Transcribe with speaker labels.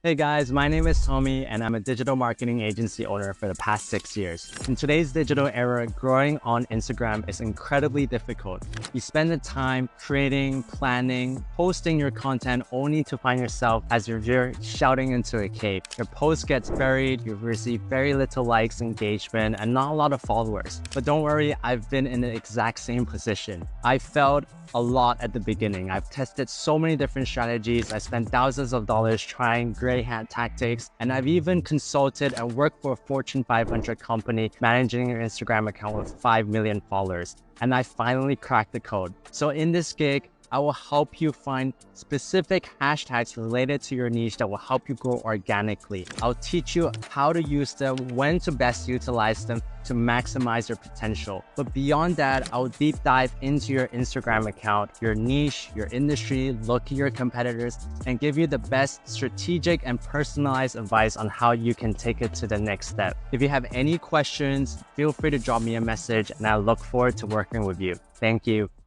Speaker 1: Hey guys, my name is Tommy and I'm a digital marketing agency owner for the past 6 years. In today's digital era, growing on Instagram is incredibly difficult. You spend the time creating, planning, posting your content only to find yourself as you're shouting into a cave. Your post gets buried, you receive very little likes, engagement, and not a lot of followers. But don't worry, I've been in the exact same position. I felt a lot at the beginning. I've tested so many different strategies. I spent thousands of dollars trying gray hat tactics, and I've even consulted and worked for a Fortune 500 company managing an Instagram account with 5 million followers. And I finally cracked the code. So in this gig, I will help you find specific hashtags related to your niche that will help you grow organically. I'll teach you how to use them, when to best utilize them to maximize your potential. But beyond that, I'll deep dive into your Instagram account, your niche, your industry, look at your competitors, and give you the best strategic and personalized advice on how you can take it to the next step. If you have any questions, feel free to drop me a message and I look forward to working with you. Thank you.